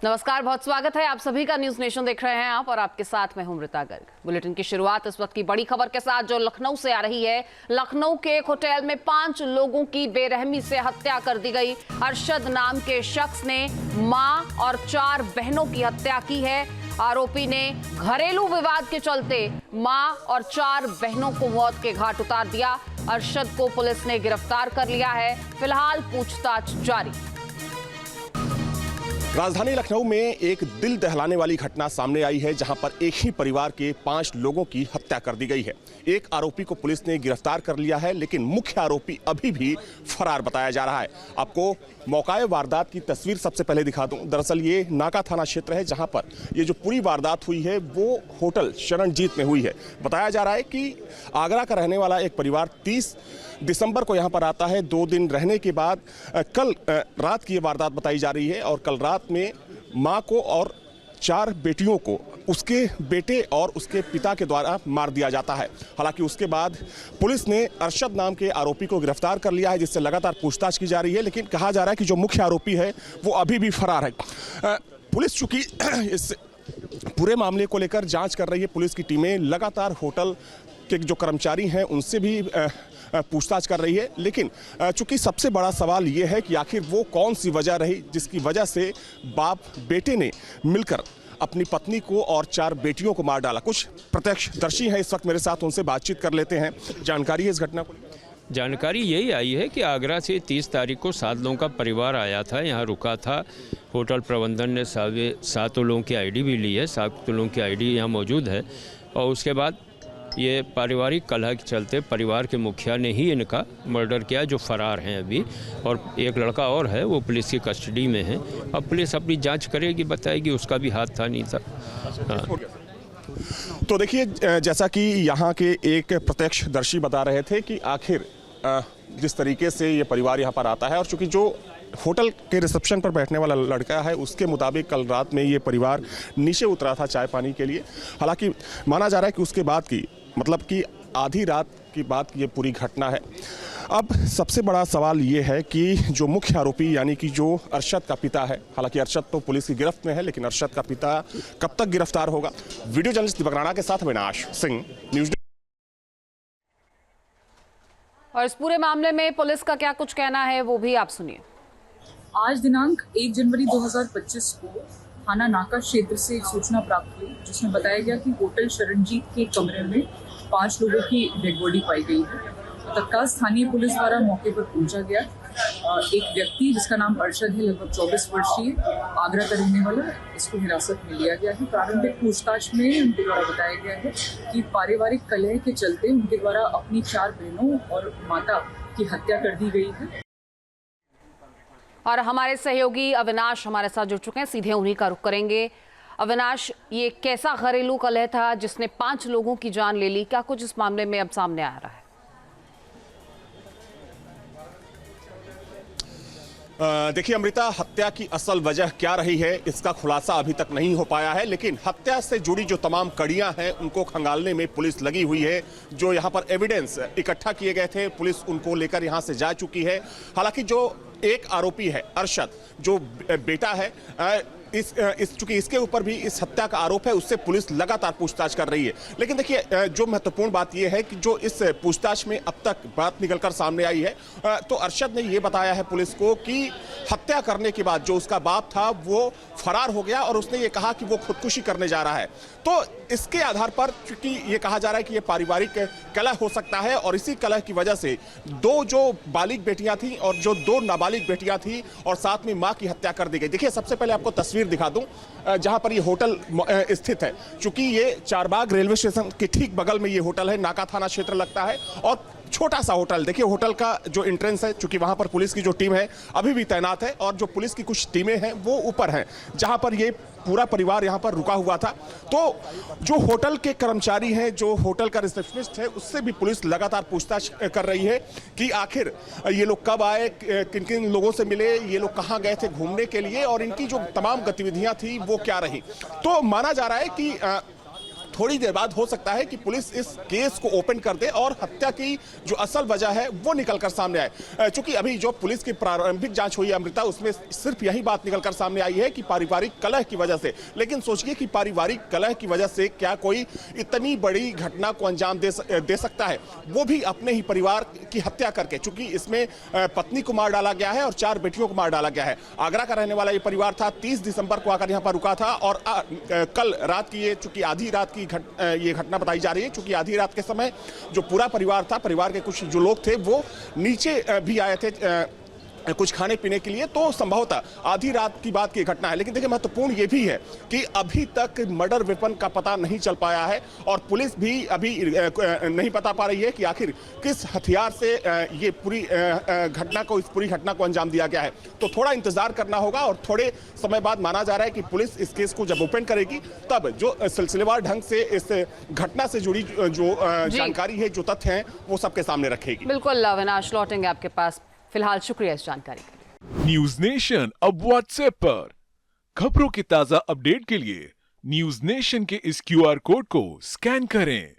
नमस्कार, बहुत स्वागत है आप सभी का। न्यूज नेशन देख रहे हैं आप और आपके साथ मैं हूं अमृता गर्ग। बुलेटिन की शुरुआत इस वक्त की बड़ी खबर के साथ जो लखनऊ से आ रही है। लखनऊ के एक होटल में 5 लोगों की बेरहमी से हत्या कर दी गई। अरशद नाम के शख्स ने मां और 4 बहनों की हत्या की है। आरोपी ने घरेलू विवाद के चलते मां और 4 बहनों को मौत के घाट उतार दिया। अरशद को पुलिस ने गिरफ्तार कर लिया है। फिलहाल पूछताछ जारी। राजधानी लखनऊ में एक दिल दहलाने वाली घटना सामने आई है, जहां पर एक ही परिवार के 5 लोगों की हत्या कर दी गई है। एक आरोपी को पुलिस ने गिरफ्तार कर लिया है, लेकिन मुख्य आरोपी अभी भी फरार बताया जा रहा है। आपको मौकाए वारदात की तस्वीर सबसे पहले दिखा दूं। दरअसल ये नाका थाना क्षेत्र है, जहां पर ये जो पूरी वारदात हुई है वो होटल शरणजीत में हुई है। बताया जा रहा है कि आगरा का रहने वाला एक परिवार 30 दिसंबर को यहाँ पर आता है। 2 दिन रहने के बाद कल रात की ये वारदात बताई जा रही है और कल रात में मां को और 4 बेटियों को उसके बेटे और उसके पिता के द्वारा मार दिया जाता है। हालांकि उसके बाद पुलिस ने अरशद नाम के आरोपी को गिरफ्तार कर लिया है, जिससे लगातार पूछताछ की जा रही है। लेकिन कहा जा रहा है कि जो मुख्य आरोपी है वो अभी भी फरार है। पुलिस चूंकि इस पूरे मामले को लेकर जांच कर रही है, पुलिस की टीमें लगातार होटल के जो कर्मचारी हैं उनसे भी पूछताछ कर रही है। लेकिन चूंकि सबसे बड़ा सवाल ये है कि आखिर वो कौन सी वजह रही जिसकी वजह से बाप बेटे ने मिलकर अपनी पत्नी को और 4 बेटियों को मार डाला। कुछ प्रत्यक्षदर्शी हैं इस वक्त मेरे साथ, उनसे बातचीत कर लेते हैं। जानकारी है इस घटना को? जानकारी यही आई है कि आगरा से 30 तारीख को 7 लोगों का परिवार आया था, यहाँ रुका था। होटल प्रबंधन ने 7 लोगों की आईडी भी ली है, 7 लोगों की आईडी यहाँ मौजूद है। और उसके बाद ये पारिवारिक कलह के चलते परिवार के मुखिया ने ही इनका मर्डर किया, जो फरार हैं अभी। और एक लड़का और है, वो पुलिस की कस्टडी में है। अब पुलिस अपनी जांच करेगी, बताएगी उसका भी हाथ था नहीं था। हाँ। तो देखिए, जैसा कि यहाँ के एक प्रत्यक्षदर्शी बता रहे थे कि आखिर जिस तरीके से ये परिवार यहाँ पर आता है, और चूँकि जो होटल के रिसेप्शन पर बैठने वाला लड़का है उसके मुताबिक कल रात में ये परिवार नीचे उतरा था चाय पानी के लिए। हालांकि माना जा रहा है कि उसके बाद की मतलब कि आधी रात की बात की ये पूरी घटना है। अब सबसे बड़ा सवाल ये है कि जो मुख्य आरोपी यानी कि जो अरशद का पिता है, हालांकि अरशद तो पुलिस की गिरफ्त में है, लेकिन अरशद का पिता कब तक गिरफ्तार होगा? वीडियो जर्नलिस्ट दीपक राणा के साथ अविनाश सिंह, न्यूज। और इस पूरे मामले में पुलिस का क्या कुछ कहना है वो भी आप सुनिए। आज दिनांक 1 जनवरी 2025 को थाना नाका क्षेत्र से एक सूचना प्राप्त हुई, जिसमें बताया गया कि होटल शरणजीत के कमरे में 5 लोगों की डेड बॉडी पाई गई है। तत्काल स्थानीय पुलिस द्वारा मौके पर पहुंचा गया। एक व्यक्ति जिसका नाम अरशद है, लगभग 24 वर्षीय, आगरा का रहने वाला, इसको हिरासत में लिया गया है। प्रारंभिक पूछताछ में उनके द्वारा बताया गया है कि पारिवारिक कलह के चलते उनके द्वारा अपनी 4 बहनों और माता की हत्या कर दी गई है। और हमारे सहयोगी अविनाश हमारे साथ जुड़ चुके हैं, सीधे उन्हीं का रुख करेंगे। अविनाश, ये कैसा घरेलू कलह था जिसने 5 लोगों की जान ले ली? क्या कुछ इस मामले में अब सामने आ रहा है? देखिए अमृता, हत्या की असल वजह क्या रही है इसका खुलासा अभी तक नहीं हो पाया है, लेकिन हत्या से जुड़ी जो तमाम कड़ियां हैं उनको खंगालने में पुलिस लगी हुई है। जो यहां पर एविडेंस इकट्ठा किए गए थे, पुलिस उनको लेकर यहां से जा चुकी है। हालांकि जो एक आरोपी है अरशद, जो बेटा है, चूंकि इसके ऊपर भी इस हत्या का आरोप है, उससे पुलिस लगातार पूछताछ कर रही है। लेकिन देखिए, जो महत्वपूर्ण बात यह है कि जो इस पूछताछ में अब तक बात निकलकर सामने आई है, तो अरशद ने यह बताया है पुलिस को कि हत्या करने के बाद जो उसका बाप था वो फरार हो गया और उसने ये कहा कि वो खुदकुशी करने जा रहा है। तो इसके आधार पर चूंकि ये कहा जा रहा है कि ये पारिवारिक कलह हो सकता है और इसी कलह की वजह से 2 जो बालिग बेटियां थी और जो 2 नाबालिग बेटियां थी और साथ में मां की हत्या कर दी गई। देखिए, सबसे पहले आपको तस्वीर दिखा दूं जहां पर ये होटल स्थित है। चूंकि ये चारबाग रेलवे स्टेशन के ठीक बगल में ये होटल है, नाका थाना क्षेत्र लगता है और छोटा सा होटल। देखिए, होटल का जो एंट्रेंस है, चूंकि वहां पर पुलिस की जो टीम है अभी भी तैनात है और जो पुलिस की कुछ टीमें हैं वो ऊपर हैं, जहां पर ये पूरा परिवार यहां पर रुका हुआ था। तो जो होटल के कर्मचारी हैं, जो होटल का रिसेप्शनिस्ट है, उससे भी पुलिस लगातार पूछताछ कर रही है कि आखिर ये लोग कब आए, किन किन लोगों से मिले, ये लोग कहां गए थे घूमने के लिए और इनकी जो तमाम गतिविधियां थी वो क्या रही। तो माना जा रहा है कि थोड़ी देर बाद हो सकता है कि पुलिस इस केस को ओपन कर दे और हत्या की जो असल वजह है वो निकलकर सामने आए। चूंकि अभी जो पुलिस की प्रारंभिक जांच हुई है अमृता, उसमें सिर्फ यही बात निकलकर सामने आई है कि पारिवारिक कलह की वजह से। लेकिन सोचिए कि पारिवारिक कलह की वजह से क्या कोई इतनी बड़ी घटना को अंजाम दे सकता है, वो भी अपने ही परिवार की हत्या करके। चूंकि इसमें पत्नी को मार डाला गया है और 4 बेटियों को मार डाला गया है। आगरा का रहने वाला ये परिवार था, 30 दिसंबर को आकर यहाँ पर रुका था और कल रात की ये चूंकि आधी रात की ये घटना बताई जा रही है। चूंकि आधी रात के समय जो पूरा परिवार था, परिवार के कुछ जो लोग थे वो नीचे भी आए थे कुछ खाने पीने के लिए, तो संभवतः आधी रात की बात की घटना है। लेकिन देखिए महत्वपूर्ण ये भी है कि अभी तक मर्डर वेपन का पता नहीं चल पाया है और पुलिस भी अभी नहीं बता पा रही है कि आखिर किस हथियार से ये पूरी घटना को अंजाम दिया गया है। तो थोड़ा इंतजार करना होगा और थोड़े समय बाद माना जा रहा है कि पुलिस इस केस को जब ओपन करेगी तब जो सिलसिलेवार ढंग से इस घटना से जुड़ी जो जानकारी है, जो तथ्य हैं, वो सबके सामने रखेगी। बिल्कुल अविनाश, लौटेंगे आपके पास। फिलहाल शुक्रिया इस जानकारी के लिए। न्यूज नेशन अब व्हाट्सएप पर खबरों के ताजा अपडेट के लिए न्यूज नेशन के इस QR कोड को स्कैन करें।